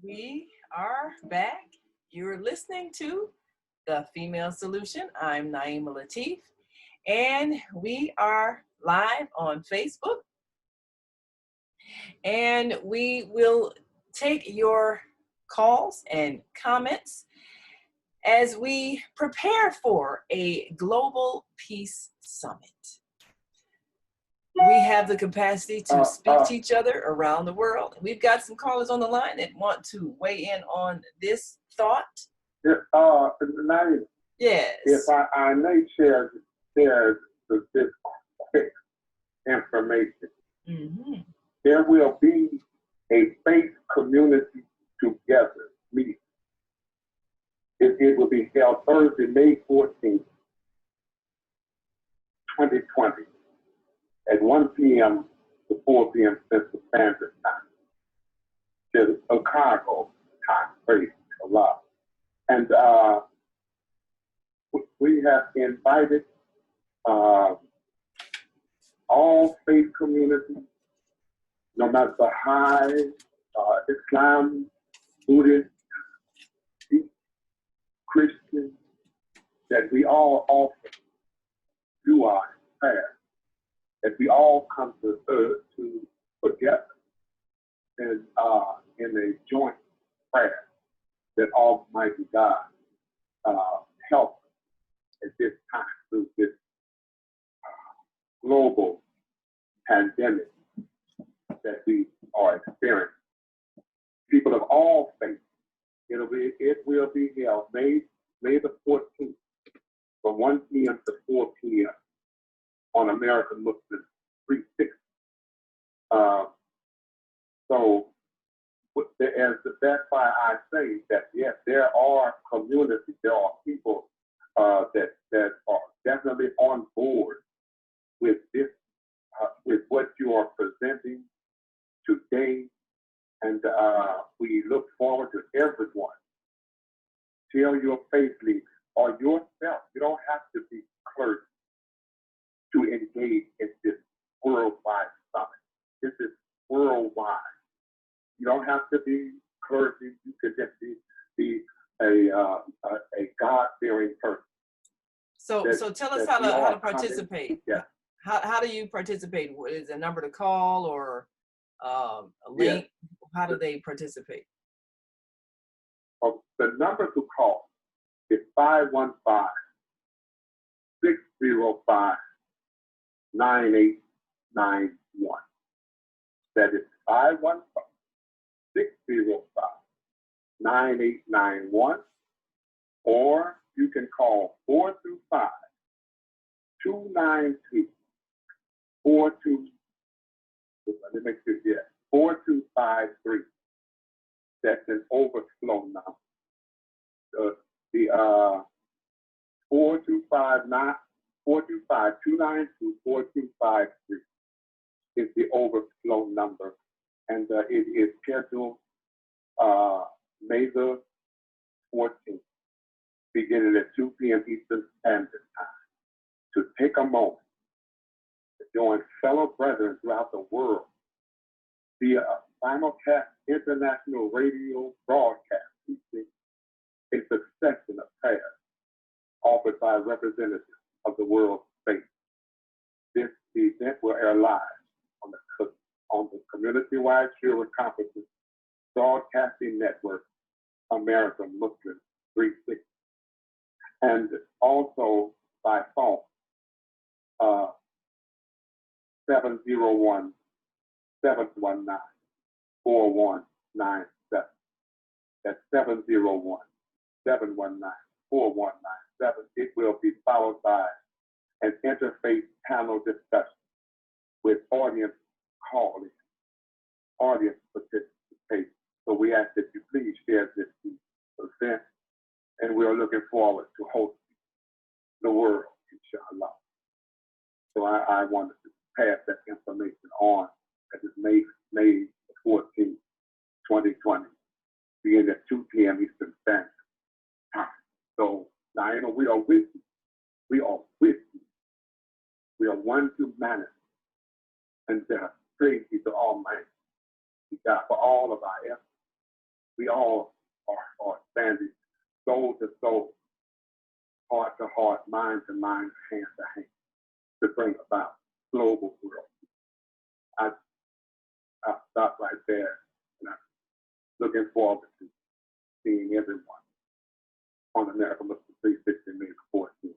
We are back. You're listening to The Female Solution. I'm Naimah Latif, and we are live on Facebook. And we will take your calls and comments as we prepare for a global peace summit. We have the capacity to speak to each other around the world. We've got some callers on the line that want to weigh in on this thought. Naimah, Yes. if I may share this quick information, there will be a faith community together meeting. It will be held Thursday, May 14th, 2020, at 1 p.m. to 4 p.m. Central Standard Time. It's Chicago time, praise Allah. And we have invited all faith communities, no matter the high, Islam, Buddhist, Christian, that we all offer dua and prayer, that we all come together and in a joint prayer that Almighty God help at this time through this global pandemic that we are experiencing. People of all faiths, it will be held May the 14th from 1 p.m. to 4 p.m. on American Muslim 360. That's why I say that yes, there are communities, there are people that are definitely on board with this, with what you are presenting today, and we look forward to everyone. Tell your faith leaders or yourself. You don't have to be clergy to engage in this worldwide summit. This is worldwide. You don't have to be clergy. You can just be a God-fearing person. So tell us how to participate. Yeah. How do you participate? Is a number to call or a link? Yeah. How do they participate? The number to call is 515-605-9891. That is 515-605-9891. Or you can call 425-292-42. Let me make sure, yeah, 4253. That's an overflow number. The 425-292-4253 is the overflow number, and it is scheduled May the 14th, beginning at 2 p.m. Eastern Standard Time, to take a moment to join fellow brethren throughout the world via a simulcast international radio broadcast teaching a succession of prayers offered by representatives of the world's faith. This event will air live on the community-wide Shura Conferences Broadcasting Network, American Muslim 360, and also by phone, 701-719-4197. That's 701-719-4197. It will be followed by an interfaith panel discussion with audience calling, audience participation. So we ask that you please share this event, and we are looking forward to hosting the world, inshallah. So I wanted to pass that information on. That is May 14th, 2020, beginning at 2 p.m. Eastern Standard Time. So now, we are with you. We are with you. We are one humanity. And praise be to Almighty God for all of our efforts. We all are standing soul to soul, heart to heart, mind to mind, hand to hand to bring about global growth. I'll stop right there, and I'm looking forward to seeing everyone on America Muslim 360 May 14th.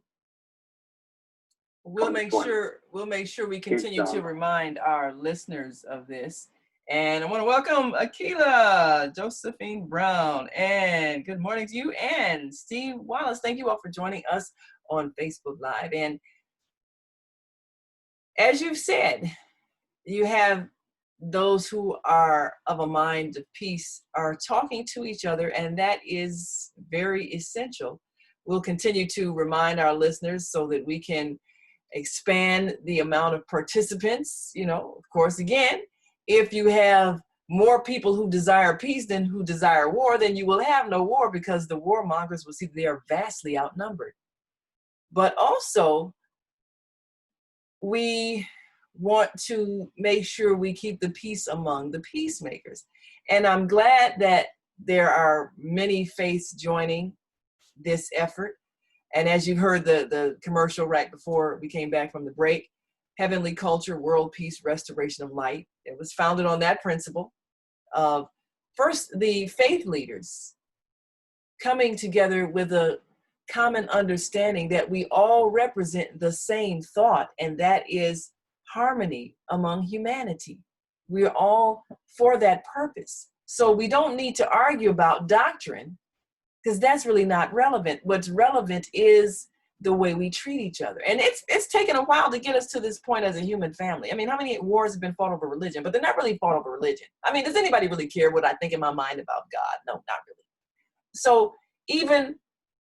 We'll make sure we continue to remind our listeners of this. And I want to welcome Akila, Josephine Brown, and good morning to you, and Steve Wallace. Thank you all for joining us on Facebook Live. And as you've said, you have those who are of a mind of peace are talking to each other, and that is very essential. We'll continue to remind our listeners so that we can expand the amount of participants. You know, of course, again, if you have more people who desire peace than who desire war, then you will have no war, because the warmongers will see they are vastly outnumbered. But also, we want to make sure we keep the peace among the peacemakers. And I'm glad that there are many faiths joining this effort. And as you've heard the commercial right before we came back from the break, Heavenly Culture, World Peace, Restoration of Light. It was founded on that principle of first the faith leaders coming together with a common understanding that we all represent the same thought, and that is harmony among humanity. We're all for that purpose. So we don't need to argue about doctrine, because that's really not relevant. What's relevant is the way we treat each other. And it's taken a while to get us to this point as a human family. I mean, how many wars have been fought over religion? But they're not really fought over religion. I mean, does anybody really care what I think in my mind about God? No, not really. So even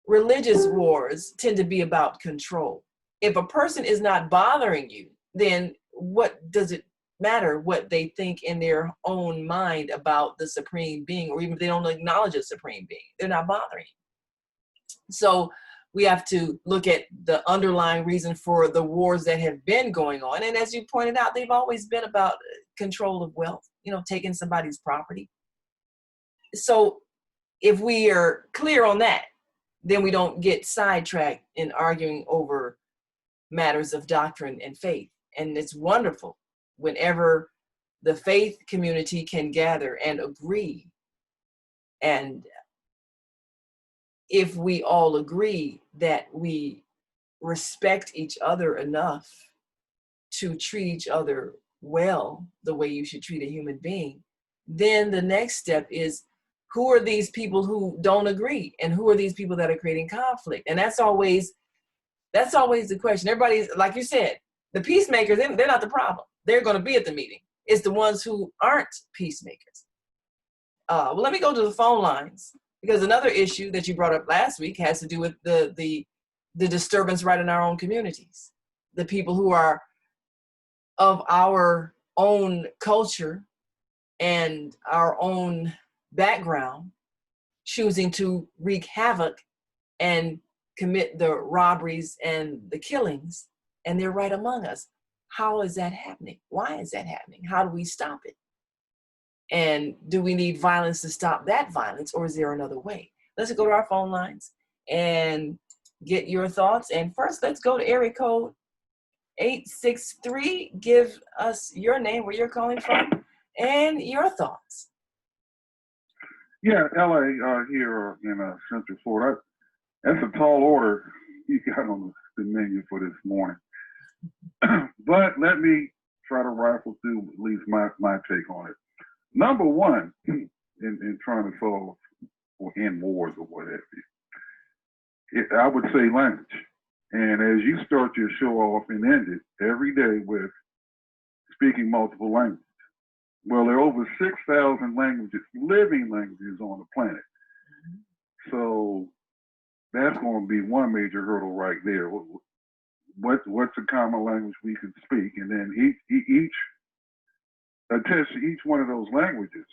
religious wars tend to be about control. If a person is not bothering you, then what does it matter what they think in their own mind about the supreme being, or even if they don't acknowledge a supreme being, they're not bothering you. So we have to look at the underlying reason for the wars that have been going on. And as you pointed out, they've always been about control of wealth, you know, taking somebody's property. So if we are clear on that, then we don't get sidetracked in arguing over matters of doctrine and faith. And it's wonderful whenever the faith community can gather and agree. And if we all agree that we respect each other enough to treat each other well, the way you should treat a human being, then the next step is, who are these people who don't agree, and who are these people that are creating conflict? And that's always the question. Everybody's, like you said, the peacemakers, they're not the problem. They're going to be at the meeting. It's the ones who aren't peacemakers. Well, let me go to the phone lines, because another issue that you brought up last week has to do with the disturbance right in our own communities. The people who are of our own culture and our own background choosing to wreak havoc and commit the robberies and the killings, and they're right among us. How is that happening? Why is that happening? How do we stop it? And do we need violence to stop that violence, or is there another way? Let's go to our phone lines and get your thoughts. And first, let's go to area code 863. Give us your name, where you're calling from, and your thoughts. Yeah, LA here in Central Florida. That's a tall order you got on the menu for this morning. But let me try to rifle through at least my take on it. Number one, in trying to solve or end wars or what have you, I would say language. And as you start your show off and end it every day with speaking multiple languages, well, there are over 6,000 languages, living languages on the planet. So that's going to be one major hurdle right there. What's a common language we can speak? And then each attached to each one of those languages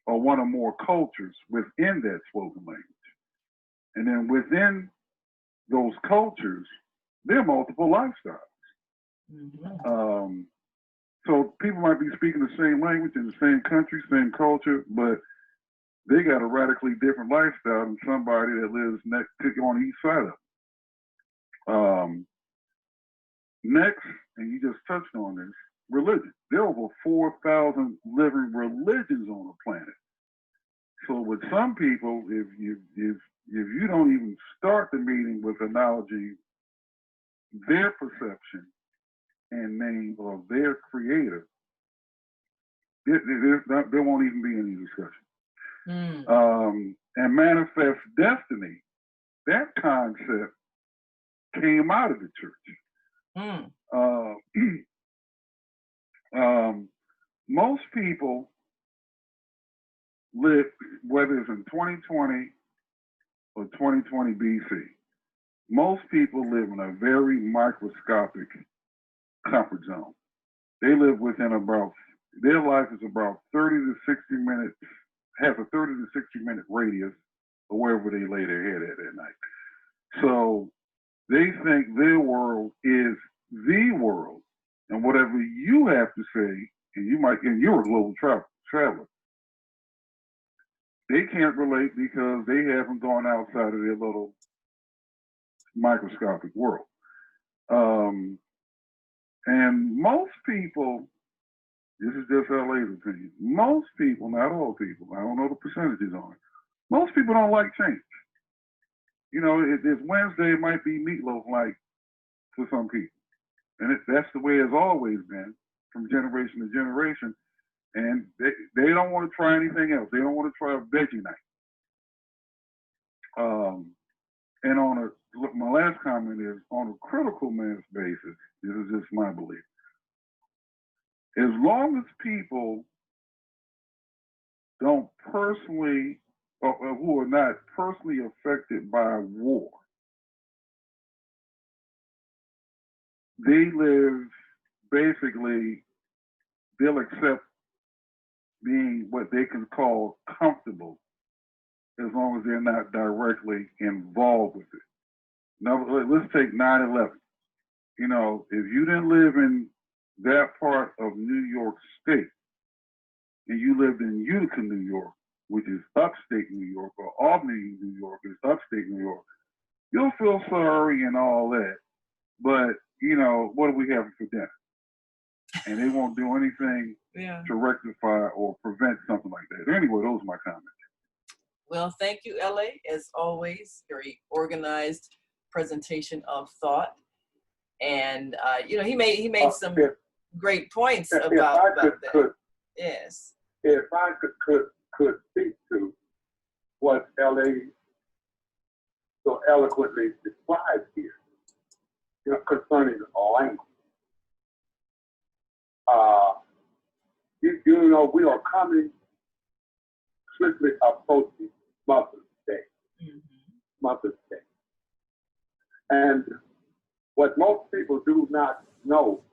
or one or more cultures within that spoken language. And then within those cultures, there are multiple lifestyles. So people might be speaking the same language in the same country, same culture, but they got a radically different lifestyle than somebody that lives next to on each side of them. Next, and you just touched on this, religion. There are over 4,000 living religions on the planet. So with some people, if you don't even start the meeting with acknowledging their perception and name of their creator, there won't even be any discussion. And manifest destiny, that concept came out of the church. Most people live, whether it's in 2020 or 2020 BC, most people live in a very microscopic comfort zone. They live within about, their life is about 30 to 60 minutes, has a 30 to 60 minute radius of wherever they lay their head at night. So they think their world is the world, and whatever you have to say, and you're a global traveler, they can't relate because they haven't gone outside of their little microscopic world. And most people, this is just LA's opinion, most people, not all people, I don't know the percentages on it, most people don't like change. You know, it's Wednesday, it might be meatloaf like for some people. And that's the way it's always been from generation to generation. And they don't want to try anything else. They don't want to try a veggie night. And my last comment is, on a critical mass basis, this is just my belief, as long as people don't personally, or who are not personally affected by war, they live, basically, they'll accept being what they can call comfortable as long as they're not directly involved with it. Now, let's take 9/11. You know, if you didn't live in that part of New York State, and you lived in Utica, New York, which is upstate New York, or Albany, New York is upstate New York, you'll feel sorry and all that. But, you know, what are we having for dinner? And they won't do anything to rectify or prevent something like that. Anyway, those are my comments. Well, thank you, LA. As always, very organized presentation of thought. And, you know, he made some great points about that. Yes. If I could speak to what LA so eloquently described here, you know, concerning language. You know, we are coming swiftly approaching Mother's Day. Mother's Day. And what most people do not know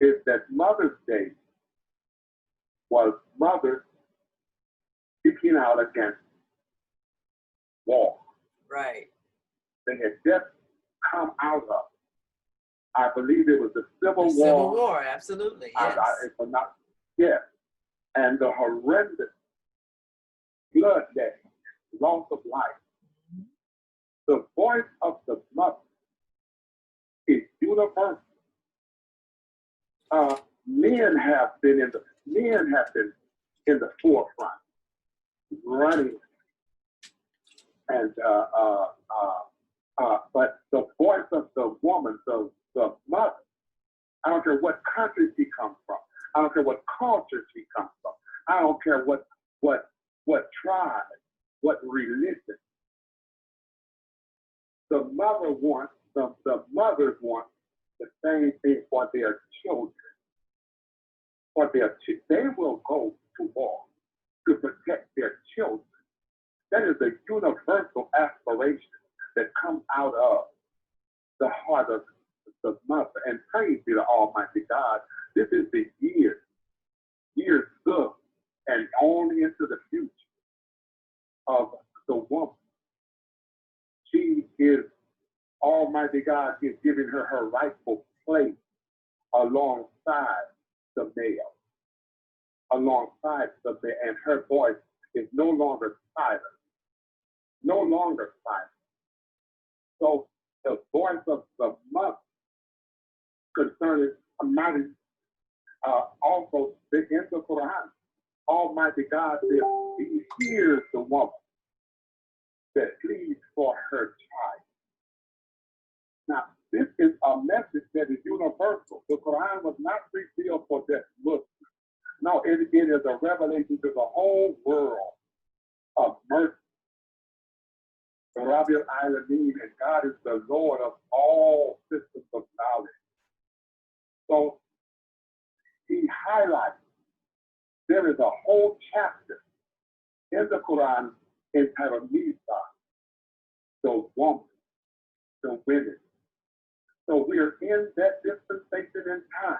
is that Mother's Day was mothers speaking out against war. Right. They had just come out of, I believe it was the Civil War. Civil War, absolutely, yes. Yes. And the horrendous bloodshed, loss of life. The voice of the mother is universal. Men have been in the forefront, running, and but the voice of the woman, the mother, I don't care what country she comes from, I don't care what culture she comes from, I don't care what tribe, what religion. The mothers want the same thing for their children. They will go to war to protect their children. That is a universal aspiration that comes out of the heart of the mother. And praise be to Almighty God. This is the years good and only into the future of the woman. She is, Almighty God is giving her rightful place alongside the male, alongside the male, and her voice is no longer silent, no longer silent. So the voice of the mother concerning Almighty, also in the Quran, Almighty God says He hears the woman that pleads for her child. Now, this is a message that is universal. The Quran was not revealed for just Muslims. No, it is a revelation to the whole world of mercy. The Rabbi al-Alameen, and God is the Lord of all systems of knowledge. So He highlights there is a whole chapter in the Quran entitled Nisa, the woman, the women. So we are in that dispensation in time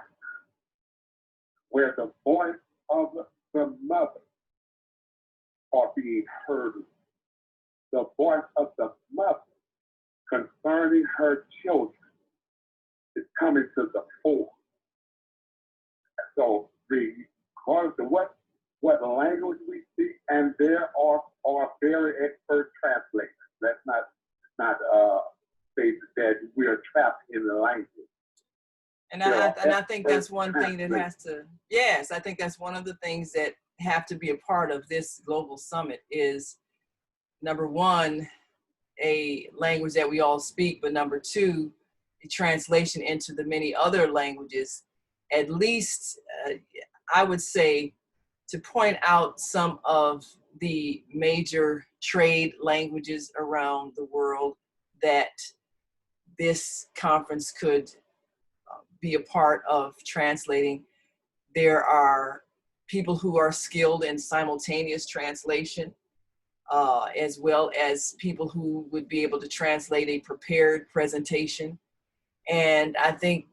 where the voice of the mother are being heard. The voice of the mother concerning her children is coming to the fore. So regardless of what language we speak, and there are very expert translators. Let's not say that we are trapped in the language. And I think that's one thing that has to, yes, I think that's one of the things that have to be a part of this global summit is, number one, a language that we all speak, but number two, the translation into the many other languages, at least I would say, to point out some of the major trade languages around the world that this conference could be a part of translating. There are people who are skilled in simultaneous translation, as well as people who would be able to translate a prepared presentation. And I think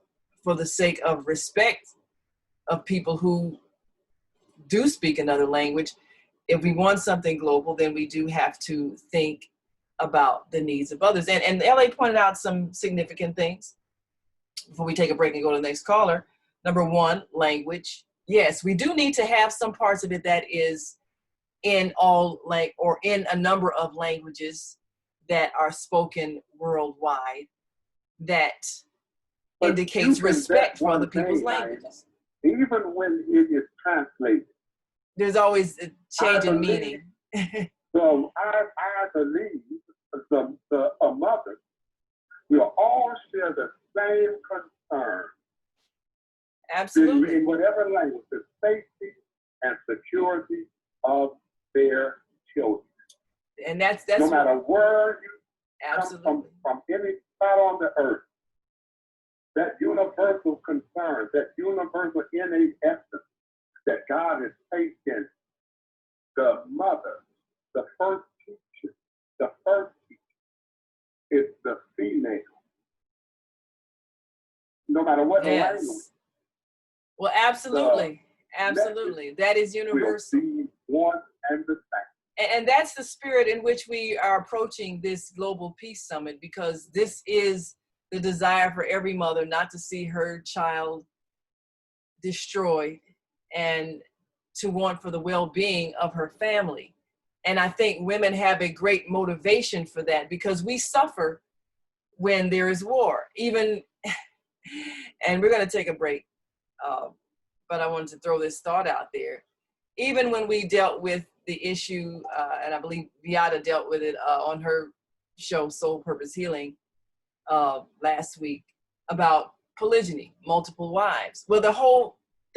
for the sake of respect of people who do speak another language, if we want something global, then we do have to think about the needs of others. And LA pointed out some significant things before we take a break and go to the next caller. Number one, language. Yes, we do need to have some parts of it that is in or in a number of languages that are spoken worldwide that indicates respect for other people's languages. Even when it is translated, there's always a change in meaning. So I believe a mother will all share the same concern. Absolutely. In whatever language, the safety and security of their children. And that's no matter where you come from any spot on the earth, that universal concern, that universal innate essence that God has placed in the mother, the first teacher is the female. No matter what language. Well, absolutely. Absolutely. That is universal. Will be one and the same. And that's the spirit in which we are approaching this Global Peace Summit, because this is the desire for every mother not to see her child destroyed and to want for the well-being of her family. And I think women have a great motivation for that, because we suffer when there is war. Even, and we're going to take a break, but I wanted to throw this thought out there. Even when we dealt with the issue, and I believe Beata dealt with it on her show, Soul Purpose Healing, last week, about polygyny, multiple wives. Well, that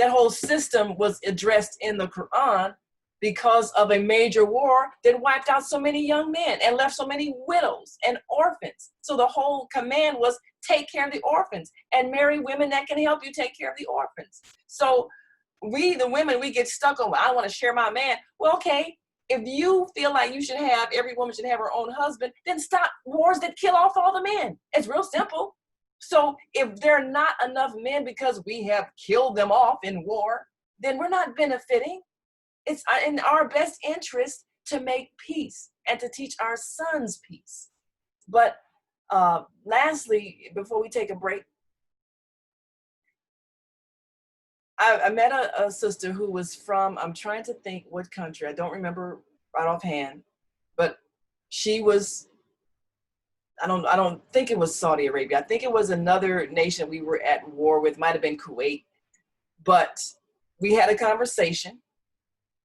whole system was addressed in the Quran because of a major war that wiped out so many young men and left so many widows and orphans. So the whole command was take care of the orphans and marry women that can help you take care of the orphans. So we, the women, we get stuck on, I want to share my man. Well, okay, if you feel like every woman should have her own husband, then stop wars that kill off all the men. It's real simple. So if there are not enough men because we have killed them off in war, then we're not benefiting. It's in our best interest to make peace and to teach our sons peace. But lastly, before we take a break, I met a sister who was from, I'm trying to think what country, I don't remember right offhand, but she was, I don't think it was Saudi Arabia. I think it was another nation we were at war with, might have been Kuwait. But we had a conversation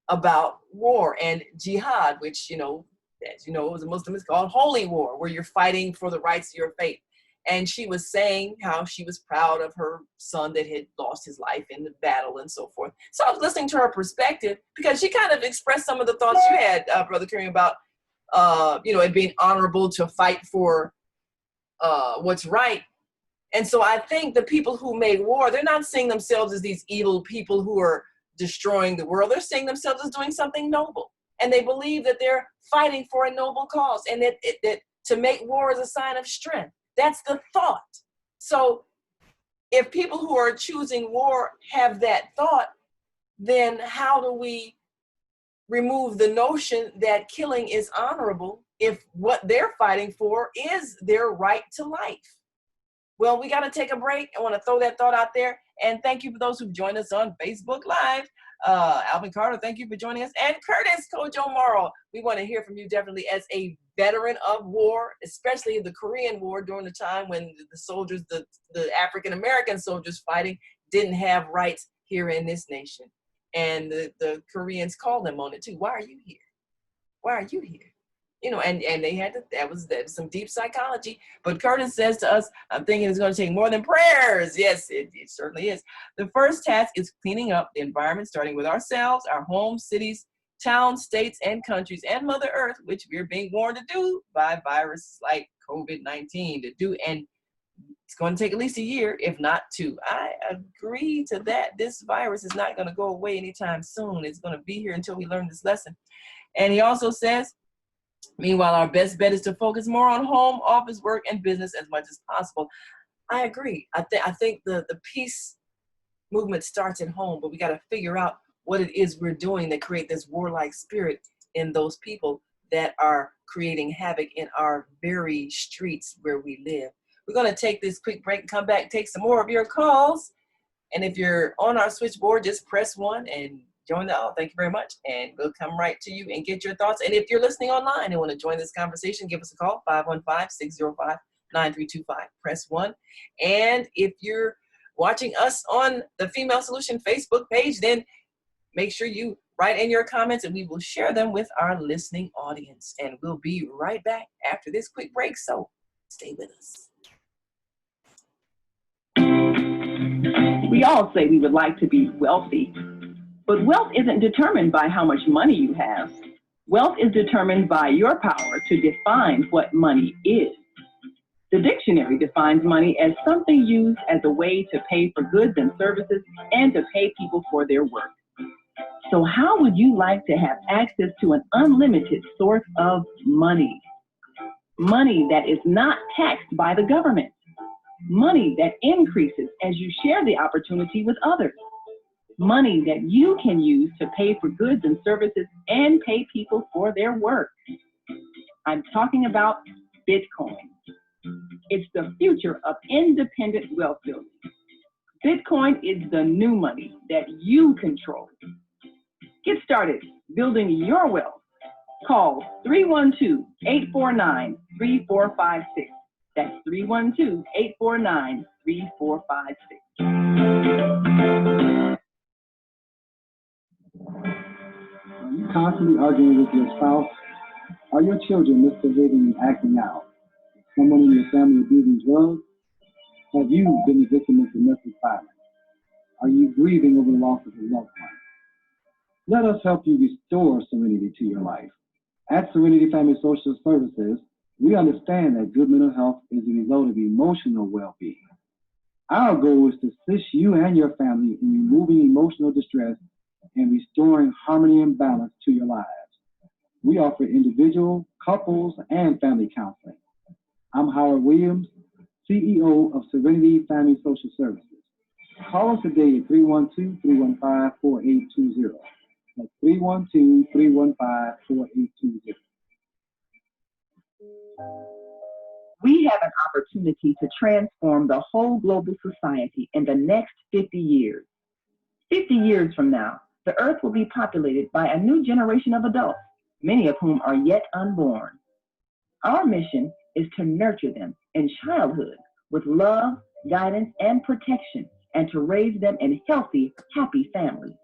about war and jihad, which, as you know, as a Muslim, is called holy war, where you're fighting for the rights of your faith. And she was saying how she was proud of her son that had lost his life in the battle and so forth. So I was listening to her perspective because she kind of expressed some of the thoughts you had, Brother Karriem, about, it being honorable to fight for what's right. And so I think the people who made war, they're not seeing themselves as these evil people who are destroying the world. They're seeing themselves as doing something noble. And they believe that they're fighting for a noble cause, and that to make war is a sign of strength. That's the thought. So if people who are choosing war have that thought, then how do we remove the notion that killing is honorable if what they're fighting for is their right to life? Well, we got to take a break. I want to throw that thought out there. And thank you for those who've joined us on Facebook Live. Alvin Carter, thank you for joining us. And Curtis, Coach O'Morrow, we want to hear from you definitely as a veteran of war, especially the Korean War, during the time when the soldiers, the African-American soldiers fighting, didn't have rights here in this nation. And the Koreans called them on it too. Why are you here? Why are you here? And they had to, that was some deep psychology. But Curtis says to us, I'm thinking it's going to take more than prayers. Yes, it certainly is. The first task is cleaning up the environment, starting with ourselves, our homes, cities, towns, states, and countries, and Mother Earth, which we're being warned to do by viruses like COVID-19 to do. And it's going to take at least a year, if not two. I agree to that. This virus is not going to go away anytime soon. It's going to be here until we learn this lesson. And he also says, meanwhile, our best bet is to focus more on home, office work, and business as much as possible. I agree. I think the peace movement starts at home, but we got to figure out what it is we're doing that create this warlike spirit in those people that are creating havoc in our very streets where we live. We're going to take this quick break and come back, take some more of your calls. And if you're on our switchboard, just press 1 and join the thank you very much, and we'll come right to you and get your thoughts. And if you're listening online and want to join this conversation, give us a call, 515-605-9325. Press 1. And if you're watching us on the Female Solution Facebook page, then make sure you write in your comments and we will share them with our listening audience. And we'll be right back after this quick break, so stay with us. We all say we would like to be wealthy. But wealth isn't determined by how much money you have. Wealth is determined by your power to define what money is. The dictionary defines money as something used as a way to pay for goods and services and to pay people for their work. So how would you like to have access to an unlimited source of money? Money that is not taxed by the government. Money that increases as you share the opportunity with others. Money that you can use to pay for goods and services and pay people for their work. I'm talking about Bitcoin. It's the future of independent wealth building. Bitcoin is the new money that you control. Get started building your wealth. Call 312-849-3456. That's 312-849-3456. Are you constantly arguing with your spouse? Are your children misbehaving and acting out? Is someone in your family abusing drugs? Have you been a victim of domestic violence? Are you grieving over the loss of a loved one? Let us help you restore serenity to your life. At Serenity Family Social Services, we understand that good mental health is a result of emotional well-being. Our goal is to assist you and your family in removing emotional distress and restoring harmony and balance to your lives. We offer individual, couples, and family counseling. I'm Howard Williams, CEO of Serenity Family Social Services. Call us today at 312-315-4820. That's 312-315-4820. We have an opportunity to transform the whole global society in the next 50 years. 50 years from now, the earth will be populated by a new generation of adults, many of whom are yet unborn. Our mission is to nurture them in childhood with love, guidance, and protection, and to raise them in healthy, happy families.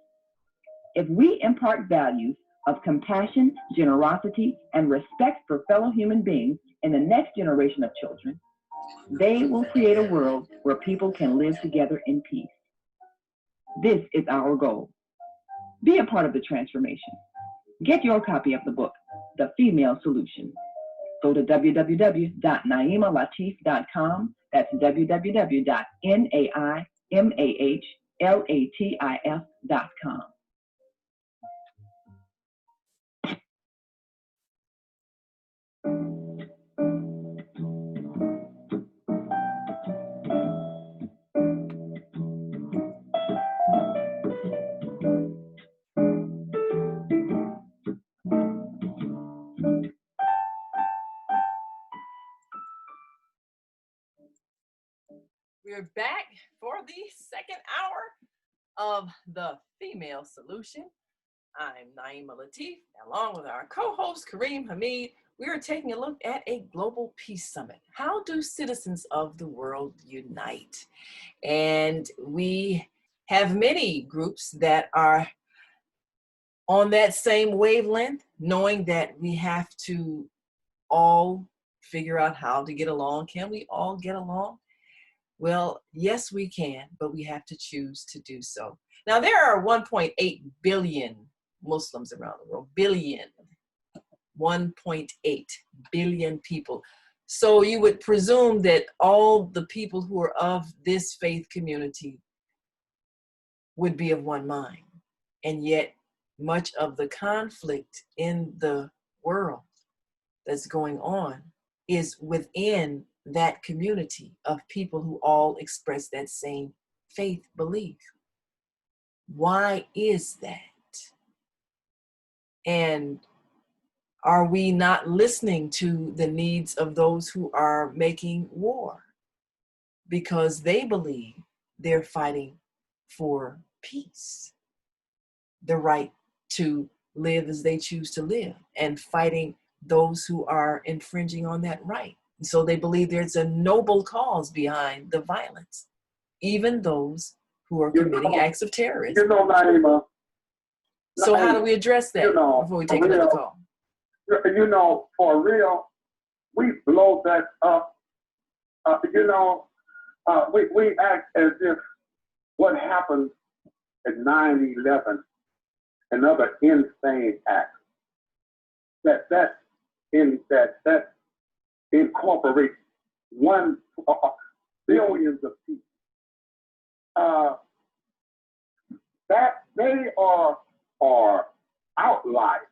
If we impart values of compassion, generosity, and respect for fellow human beings in the next generation of children, they will create a world where people can live together in peace. This is our goal. Be a part of the transformation. Get your copy of the book, The Female Solution. Go to www.naimalatif.com. That's www.naimalatif.com. We're back for the second hour of The Female Solution. I'm Naimah Latif, along with our co-host Karriem Hameed. We are taking a look at a global peace summit. How do citizens of the world unite? And we have many groups that are on that same wavelength, knowing that we have to all figure out how to get along. Can we all get along? Well, yes, we can, but we have to choose to do so. Now, there are 1.8 billion Muslims around the world. 1.8 billion people. So you would presume that all the people who are of this faith community would be of one mind. And yet, much of the conflict in the world that's going on is within that community of people who all express that same faith belief. Why is that? And are we not listening to the needs of those who are making war? Because they believe they're fighting for peace, the right to live as they choose to live, and fighting those who are infringing on that right. So they believe there's a noble cause behind the violence, even those who are committing acts of terrorism. Naimah. So how do we address that before we take another call? For real, we blow that up. We act as if what happened at 9/11 and other insane acts that incorporates billions of people. That they are outliers.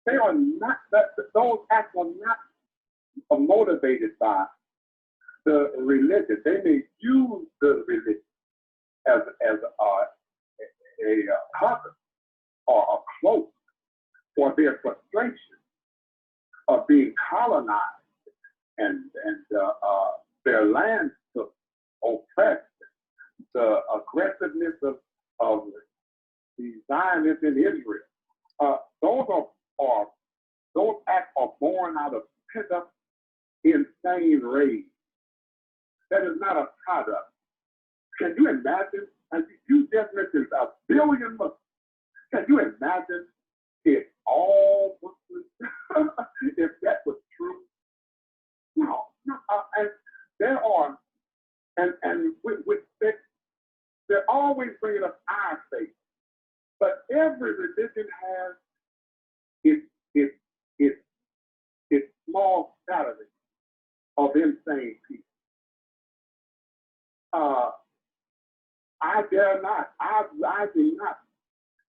They are not. Those acts are not motivated by the religion. They may use the religion as a cover or a cloak for their frustration of being colonized and their lands took, oppressed, the aggressiveness of the Zionists in Israel. Those acts are born out of pent-up, insane rage. That is not a product. Can you imagine? And you just mentioned a billion Muslims. Can you imagine if all Muslims, if that was true? No. And there are, and they're always bringing up our faith. But every religion has its small Saturday of insane people. I dare not, I do not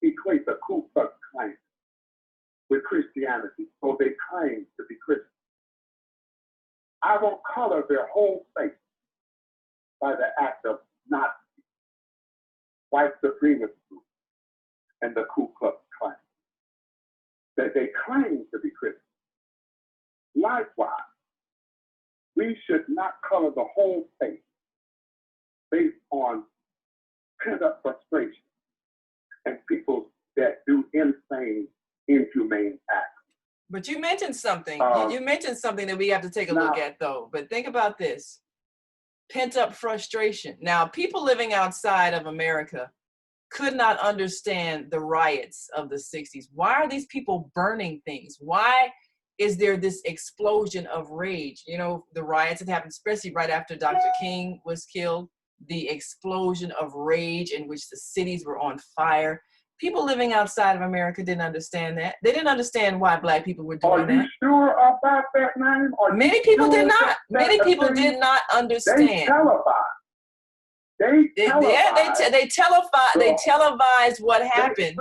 equate the Ku Klux Klan with Christianity, so they claim to be Christian. I won't color their whole face by the act of Nazi, white supremacist group, and the Ku Klux Klan. That they claim to be Christian. Likewise, we should not color the whole face based on pent-up frustration and people that do insane, inhumane acts. But you mentioned something. You mentioned something that we have to take a look at, though. But think about this. Pent-up frustration. Now, people living outside of America could not understand the riots of the 60s. Why are these people burning things? Why is there this explosion of rage? You know, the riots that happened, especially right after Dr. King was killed, the explosion of rage in which the cities were on fire. People living outside of America didn't understand that. They didn't understand why Black people were doing that. Are you sure about that, Naimah? Many people did not. Many people did not understand. They televised. They televised what happened,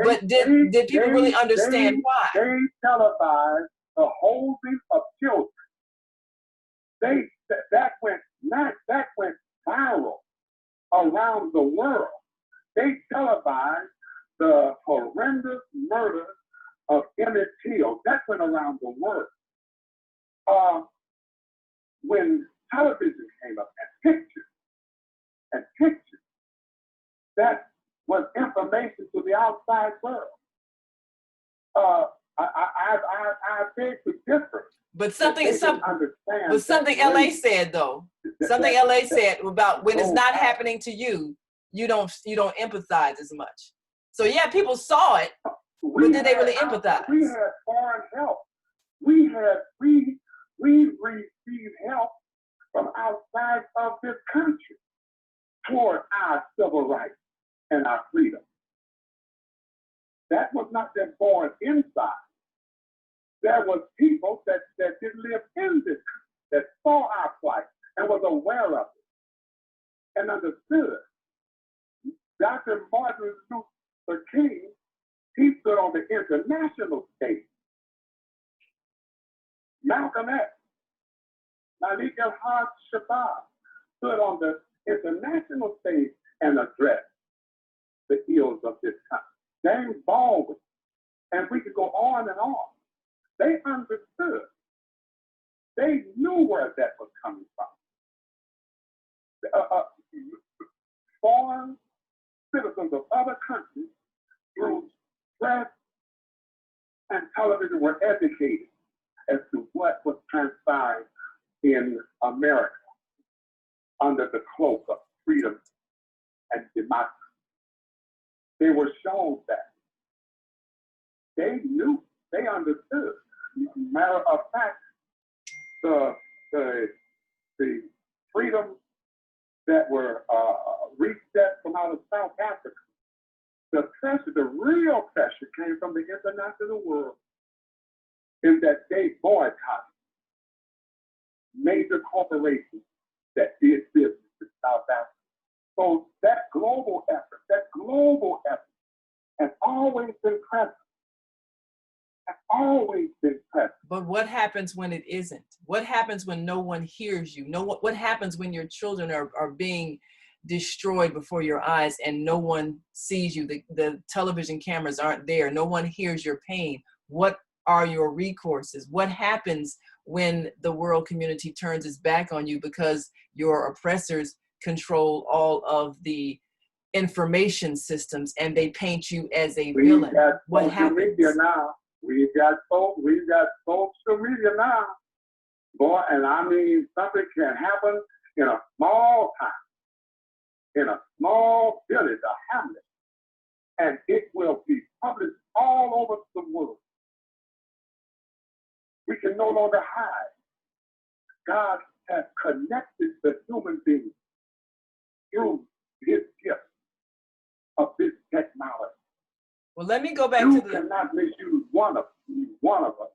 but did people really understand why? They televised the holding of children. That went viral around the world. They televised the horrendous murder of Emmett Till. That went around the world. When television came up and pictures, that was information to the outside world. I beg to differ. But something LA said though. Something LA said about when it's not happening to you, you don't empathize as much. So yeah, people saw it, but did they really empathize? We had foreign help. We received help from outside of this country toward our civil rights and our freedom. That was not them born inside. There was people that didn't live in this country, that saw our plight and was aware of it and understood. Dr. Martin Luther King, he stood on the international stage. Malcolm X, Malik El-Haj Shabazz stood on the international stage and addressed the ills of this country. James Baldwin, and we could go on and on. They understood. They knew where that was coming from. Foreign citizens of other countries through press and television were educated as to what was transpiring in America under the cloak of freedom and democracy. They were shown that. They knew, they understood. Matter of fact, the freedoms that were reset from out of South Africa, the pressure, the real pressure came from the international world in that they boycotted major corporations that did business in South Africa. So that global effort has always been present. Has always been present. But what happens when it isn't? What happens when no one hears you? What happens when your children are being destroyed before your eyes and no one sees you? The television cameras aren't there. No one hears your pain. What are your recourses? What happens when the world community turns its back on you because your oppressors control all of the information systems and they paint you as a villain? What happens? We've got social media now. Boy, and I mean, something can happen in a small town, in a small village, a hamlet, and it will be published all over the world. We can no longer hide. God has connected the human being through his gift of this technology. Well, let me go back to the... You cannot misuse one of us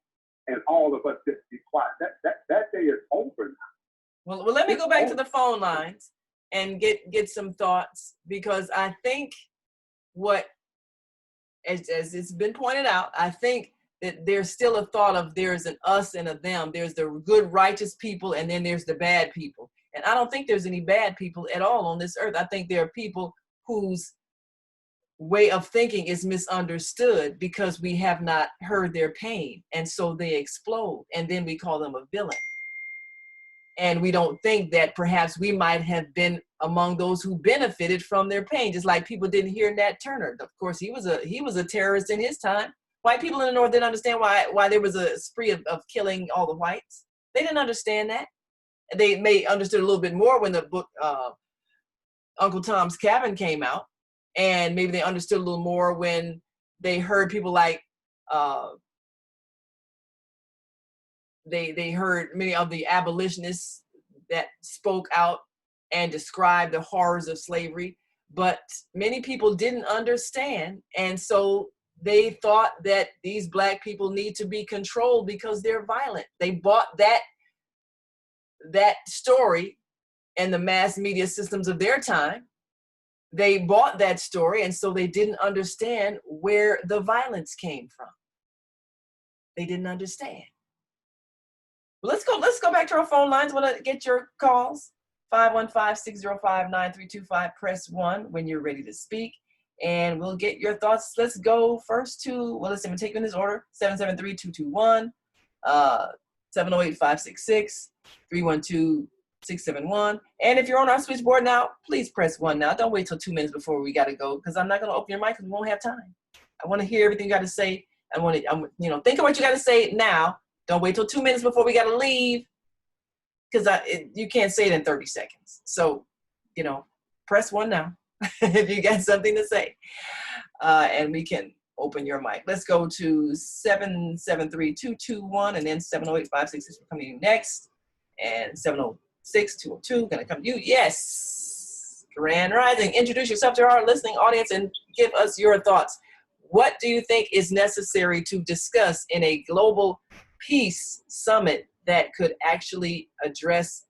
and all of us just be quiet. That day is over now. Well, let me go back to the phone lines and get some thoughts, because I think as it's been pointed out, I think that there's still a thought of there's an us and a them. There's the good, righteous people, and then there's the bad people. And I don't think there's any bad people at all on this earth. I think there are people whose way of thinking is misunderstood because we have not heard their pain. And so they explode, and then we call them a villain. And we don't think that perhaps we might have been among those who benefited from their pain, just like people didn't hear Nat Turner. Of course, he was a terrorist in his time. White people in the North didn't understand why there was a spree of killing all the whites. They didn't understand that. They may understood a little bit more when the book Uncle Tom's Cabin came out, and maybe they understood a little more when they heard people like they heard many of the abolitionists that spoke out and described the horrors of slavery. But many people didn't understand, and so they thought that these Black people need to be controlled because they're violent. They bought that story and the mass media systems of their time. They bought that story, and so they didn't understand where the violence came from. They didn't understand. Well, let's go back to our phone lines. Want to get your calls? 515-605-9325. Press 1 when you're ready to speak, and we'll get your thoughts. Let's go first to, well, let's see, I'm going to take in this order. 773-221, 708-566-312-671. And if you're on our switchboard now, please press 1 now. Don't wait till 2 minutes before we got to go, because I'm not going to open your mic because we won't have time. I want to hear everything you got to say. think of what you got to say now. Don't wait till 2 minutes before we got to leave, because you can't say it in 30 seconds. So, press 1 now if you got something to say, and we can open your mic. Let's go to 773-221, and then 708-566 will come to you next, and 706-202 going to come to you. Yes, Grand Rising. Introduce yourself to our listening audience and give us your thoughts. What do you think is necessary to discuss in a global peace summit that could actually address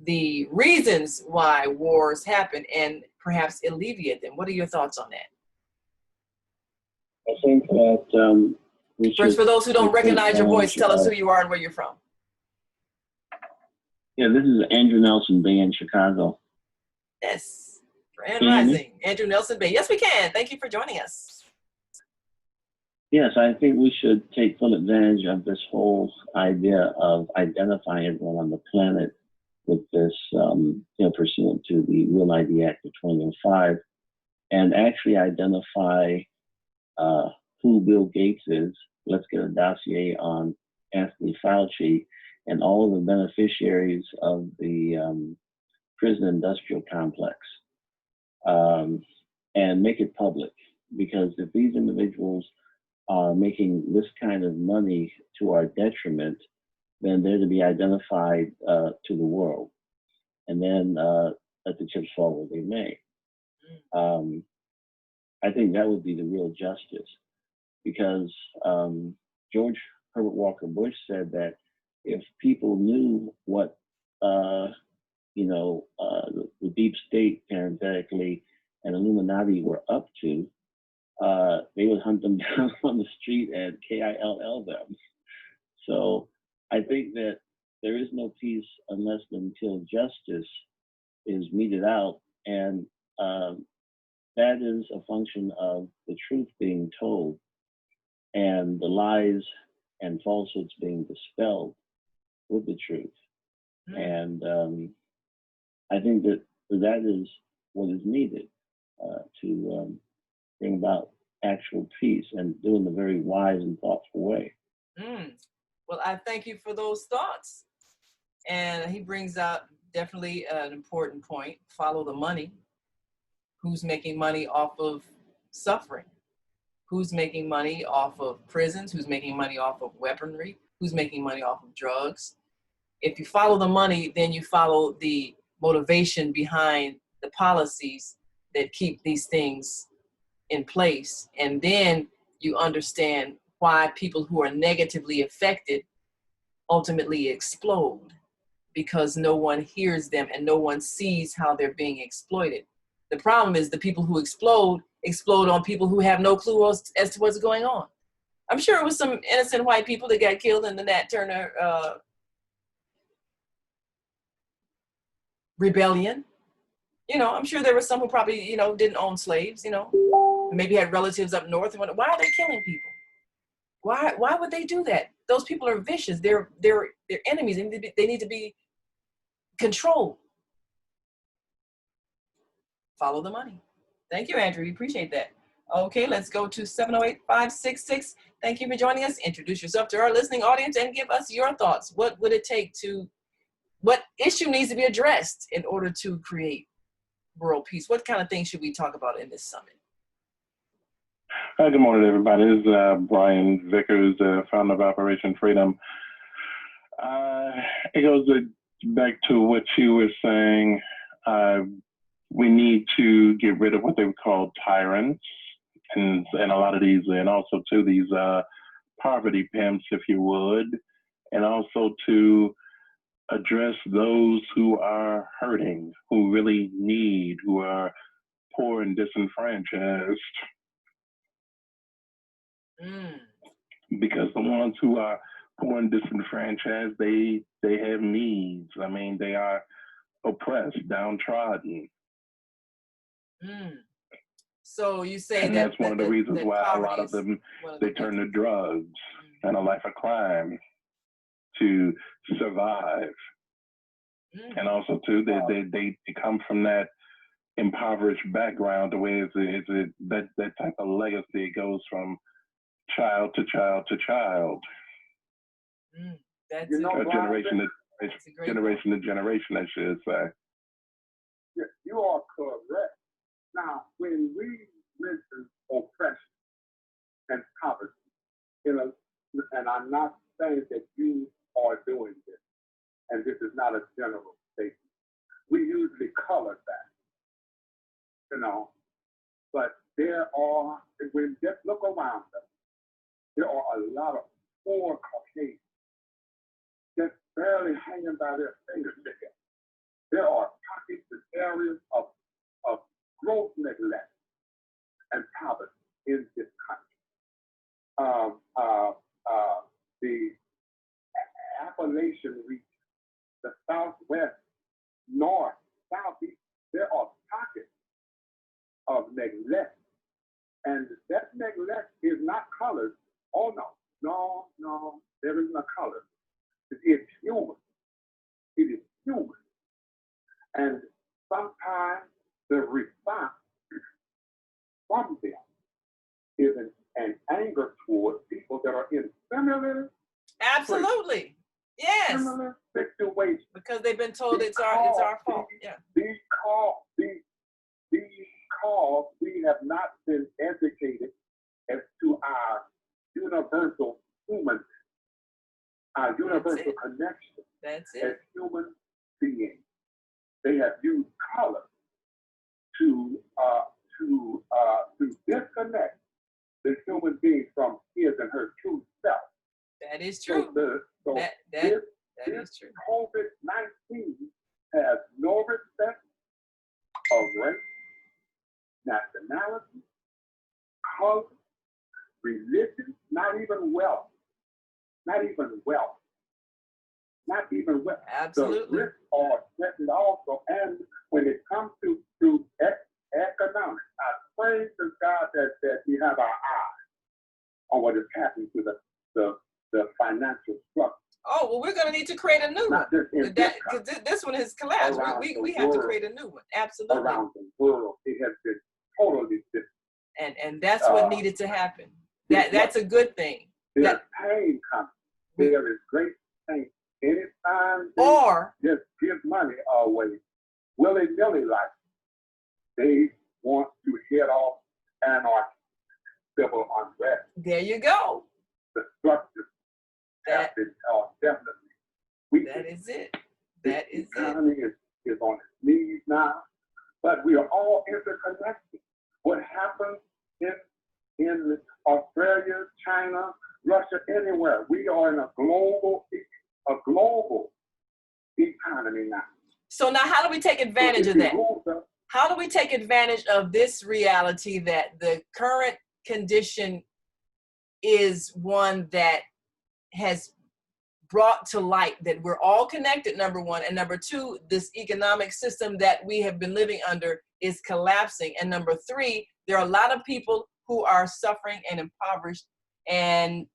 the reasons why wars happen and perhaps alleviate them? What are your thoughts on that? I think that we First, for those who don't recognize your voice, tell us who are. you are and where you're from. Yeah, this is Andrew Nelson Bay in Chicago. Yes, Grand Can you hear me? Rising. Andrew Nelson Bay. Yes, we can. Thank you for joining us. Yes, I think we should take full advantage of this whole idea of identifying everyone on the planet with this, pursuant to the Real ID Act of 2005, and actually identify who Bill Gates is. Let's get a dossier on Anthony Fauci and all of the beneficiaries of the prison industrial complex, and make it public. Because if these individuals are making this kind of money to our detriment, then they're to be identified to the world, and then let the chips fall where they may. I think that would be the real justice, because George Herbert Walker Bush said that if people knew what the deep state, parenthetically, and Illuminati were up to, they would hunt them down on the street and kill them. So I think that there is no peace unless until justice is meted out, and that is a function of the truth being told and the lies and falsehoods being dispelled with the truth. And I think that is what is needed to bring about actual peace, and do in a very wise and thoughtful way. Well, I thank you for those thoughts. And he brings out definitely an important point. Follow the money. Who's making money off of suffering? Who's making money off of prisons? Who's making money off of weaponry? Who's making money off of drugs? If you follow the money, then you follow the motivation behind the policies that keep these things in place. And then you understand why people who are negatively affected ultimately explode, because no one hears them and no one sees how they're being exploited. The problem is the people who explode on people who have no clue as to what's going on. I'm sure it was some innocent white people that got killed in the Nat Turner rebellion. I'm sure there were some who probably, didn't own slaves, maybe had relatives up north. And why are they killing people? Why would they do that? those people are vicious. They're enemies. They need to be controlled. Follow the money. Thank you, Andrew. We appreciate that. Okay, let's go to 708-566. Thank you for joining us. Introduce yourself to our listening audience and give us your thoughts. What would it take what issue needs to be addressed in order to create world peace? What kind of things should we talk about in this summit? Hi, good morning, everybody. This is Brian Vickers, founder of Operation Freedom. It goes back to what you were saying. We need to get rid of what they would call tyrants, and a lot of these, and also to these poverty pimps, if you would, and also to address those who are hurting, who really need, who are poor and disenfranchised. Because the ones who are poor and disenfranchised, they have needs. I mean, they are oppressed, downtrodden. So you say and that's one of the reasons why a lot of them, they turn to drugs and a life of crime to survive. And also too, they come from that impoverished background, the way that type of legacy, it goes from child to child to child. That's Brian, generation to generation, I should say. You are correct. Now, when we mention oppression and poverty, and I'm not saying that you are doing this, and this is not a general statement. We usually color that, but there are, when just look around us, there are a lot of poor Caucasians just barely hanging by their fingers together. There are pockets and areas of gross neglect and poverty in this country. The Appalachian region, the Southwest, North, Southeast, there are pockets of neglect. And that neglect is not colored. Oh, no, there isn't a color. It is human. It is human. And sometimes the response from them is an anger toward people that are in similar absolutely similar situations. Because they've been told it's our fault. Yeah. Because we have not been educated as to our universal humanness, our universal connection as human beings. They have used color to disconnect the human being from his and her true self. That is true. That is true. COVID-19 has no respect of race, nationality, color, religion, not even wealth. Absolutely. The risks are threatened also. And when it comes to economics, I praise to God that we have our eyes on what is happening to the financial structure. Oh, well, we're going to need to create a new one. This one has collapsed. We have to create a new one. Absolutely. Around the world, it has been totally different. And that's what needed to happen. That's a good thing. There's pain coming. There is great pain. Anytime they just give money away, willy-nilly like, they want to head off anarchy, civil unrest. There you go. The structure have been definitely weak. That is it. The economy is on its knees now, but we are all interconnected. What happens in Australia, China, Russia, anywhere, we are in a global economy now. So now how do we take advantage of that? How do we take advantage of this reality that the current condition is one that has brought to light that we're all connected, number one, and number two, this economic system that we have been living under is collapsing, and number three, there are a lot of people who are suffering and impoverished, and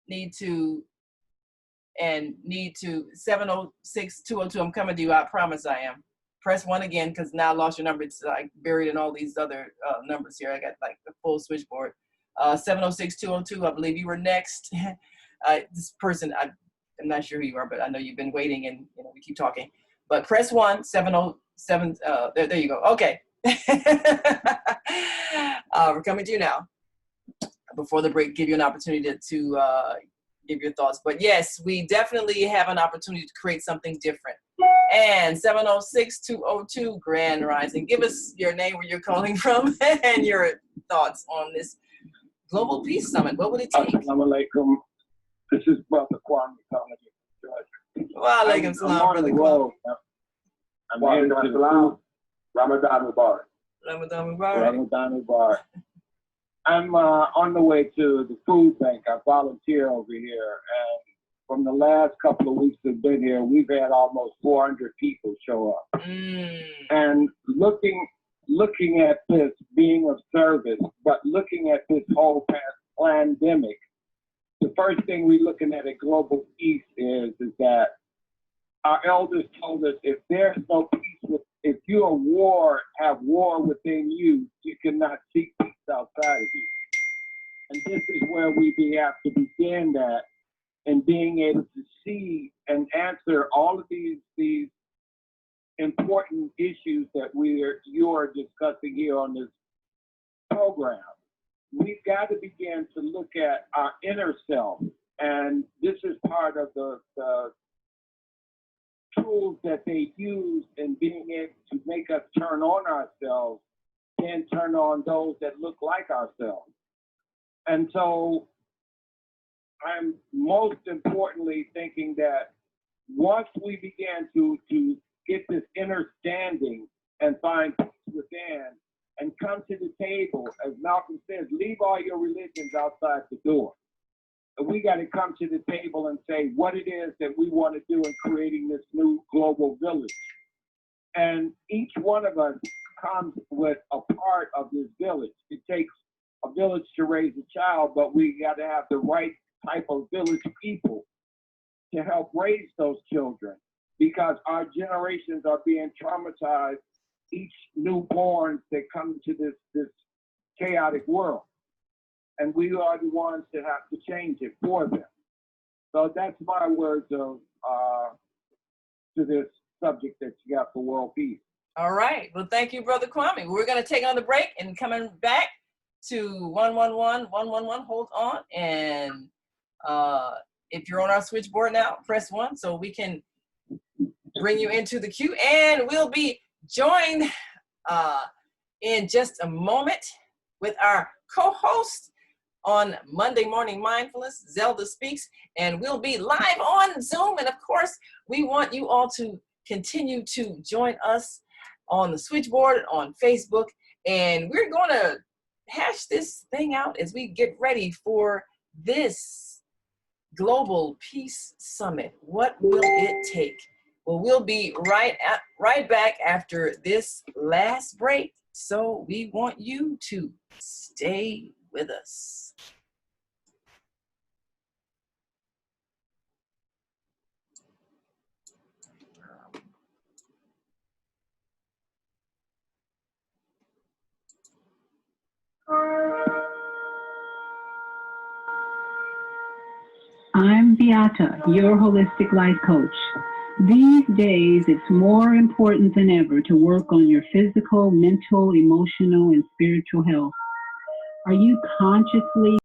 need to 706-202. I'm coming to you. I promise I am. Press 1 again, because now I lost your number. It's like buried in all these other numbers here. I got like the full switchboard. 706-202. I believe you were next. This person, I'm not sure who you are, but I know you've been waiting, and we keep talking. But press 1, 707. There you go. Okay. We're coming to you now. Before the break, give you an opportunity to give your thoughts. But yes, we definitely have an opportunity to create something different. And 706-202, Grand Rising. Give us your name, where you're calling from, and your thoughts on this Global Peace Summit. What would it take? Assalamu alaikum. This is Brother Kwame coming in. Wa alaikum salam, Brother Kwame. I'm headed to the food. Ramadan Mubarak. Ramadan Mubarak. Ramadan Mubarak. I'm on the way to the food bank. I volunteer over here, and from the last couple of weeks I've been here, we've had almost 400 people show up. And looking at this, being of service, but looking at this whole pandemic, the first thing we're looking at global peace is that our elders told us, if there's no peace, if you have war within you, you cannot seek peace outside of you. And this is where we have to begin that, and being able to see and answer all of these important issues that you are discussing here on this program. We've got to begin to look at our inner self, and this is part of the tools that they use in being able to make us turn on ourselves, then turn on those that look like ourselves. And so I'm most importantly thinking that once we begin to get this inner standing and find peace within and come to the table, as Malcolm says, leave all your religions outside the door. We got to come to the table and say what it is that we want to do in creating this new global village. And each one of us comes with a part of this village. It takes a village to raise a child, but we got to have the right type of village people to help raise those children, because our generations are being traumatized, each newborn that comes to this chaotic world. And we are the ones that have to change it for them. So that's my words of to this subject that you got for world peace. All right. Well, thank you, Brother Kwame. We're going to take on the break and coming back to 111-111. Hold on. And if you're on our switchboard now, press 1 so we can bring you into the queue. And we'll be joined in just a moment with our co-host on Monday Morning Mindfulness, Zelda Speaks, and we'll be live on Zoom. And of course, we want you all to continue to join us on the switchboard, on Facebook, and we're going to hash this thing out as we get ready for this Global Peace Summit. What will it take? Well, we'll be right back after this last break, so we want you to stay with us. I'm Beata, your holistic life coach. These days, it's more important than ever to work on your physical, mental, emotional, and spiritual health. Are you consciously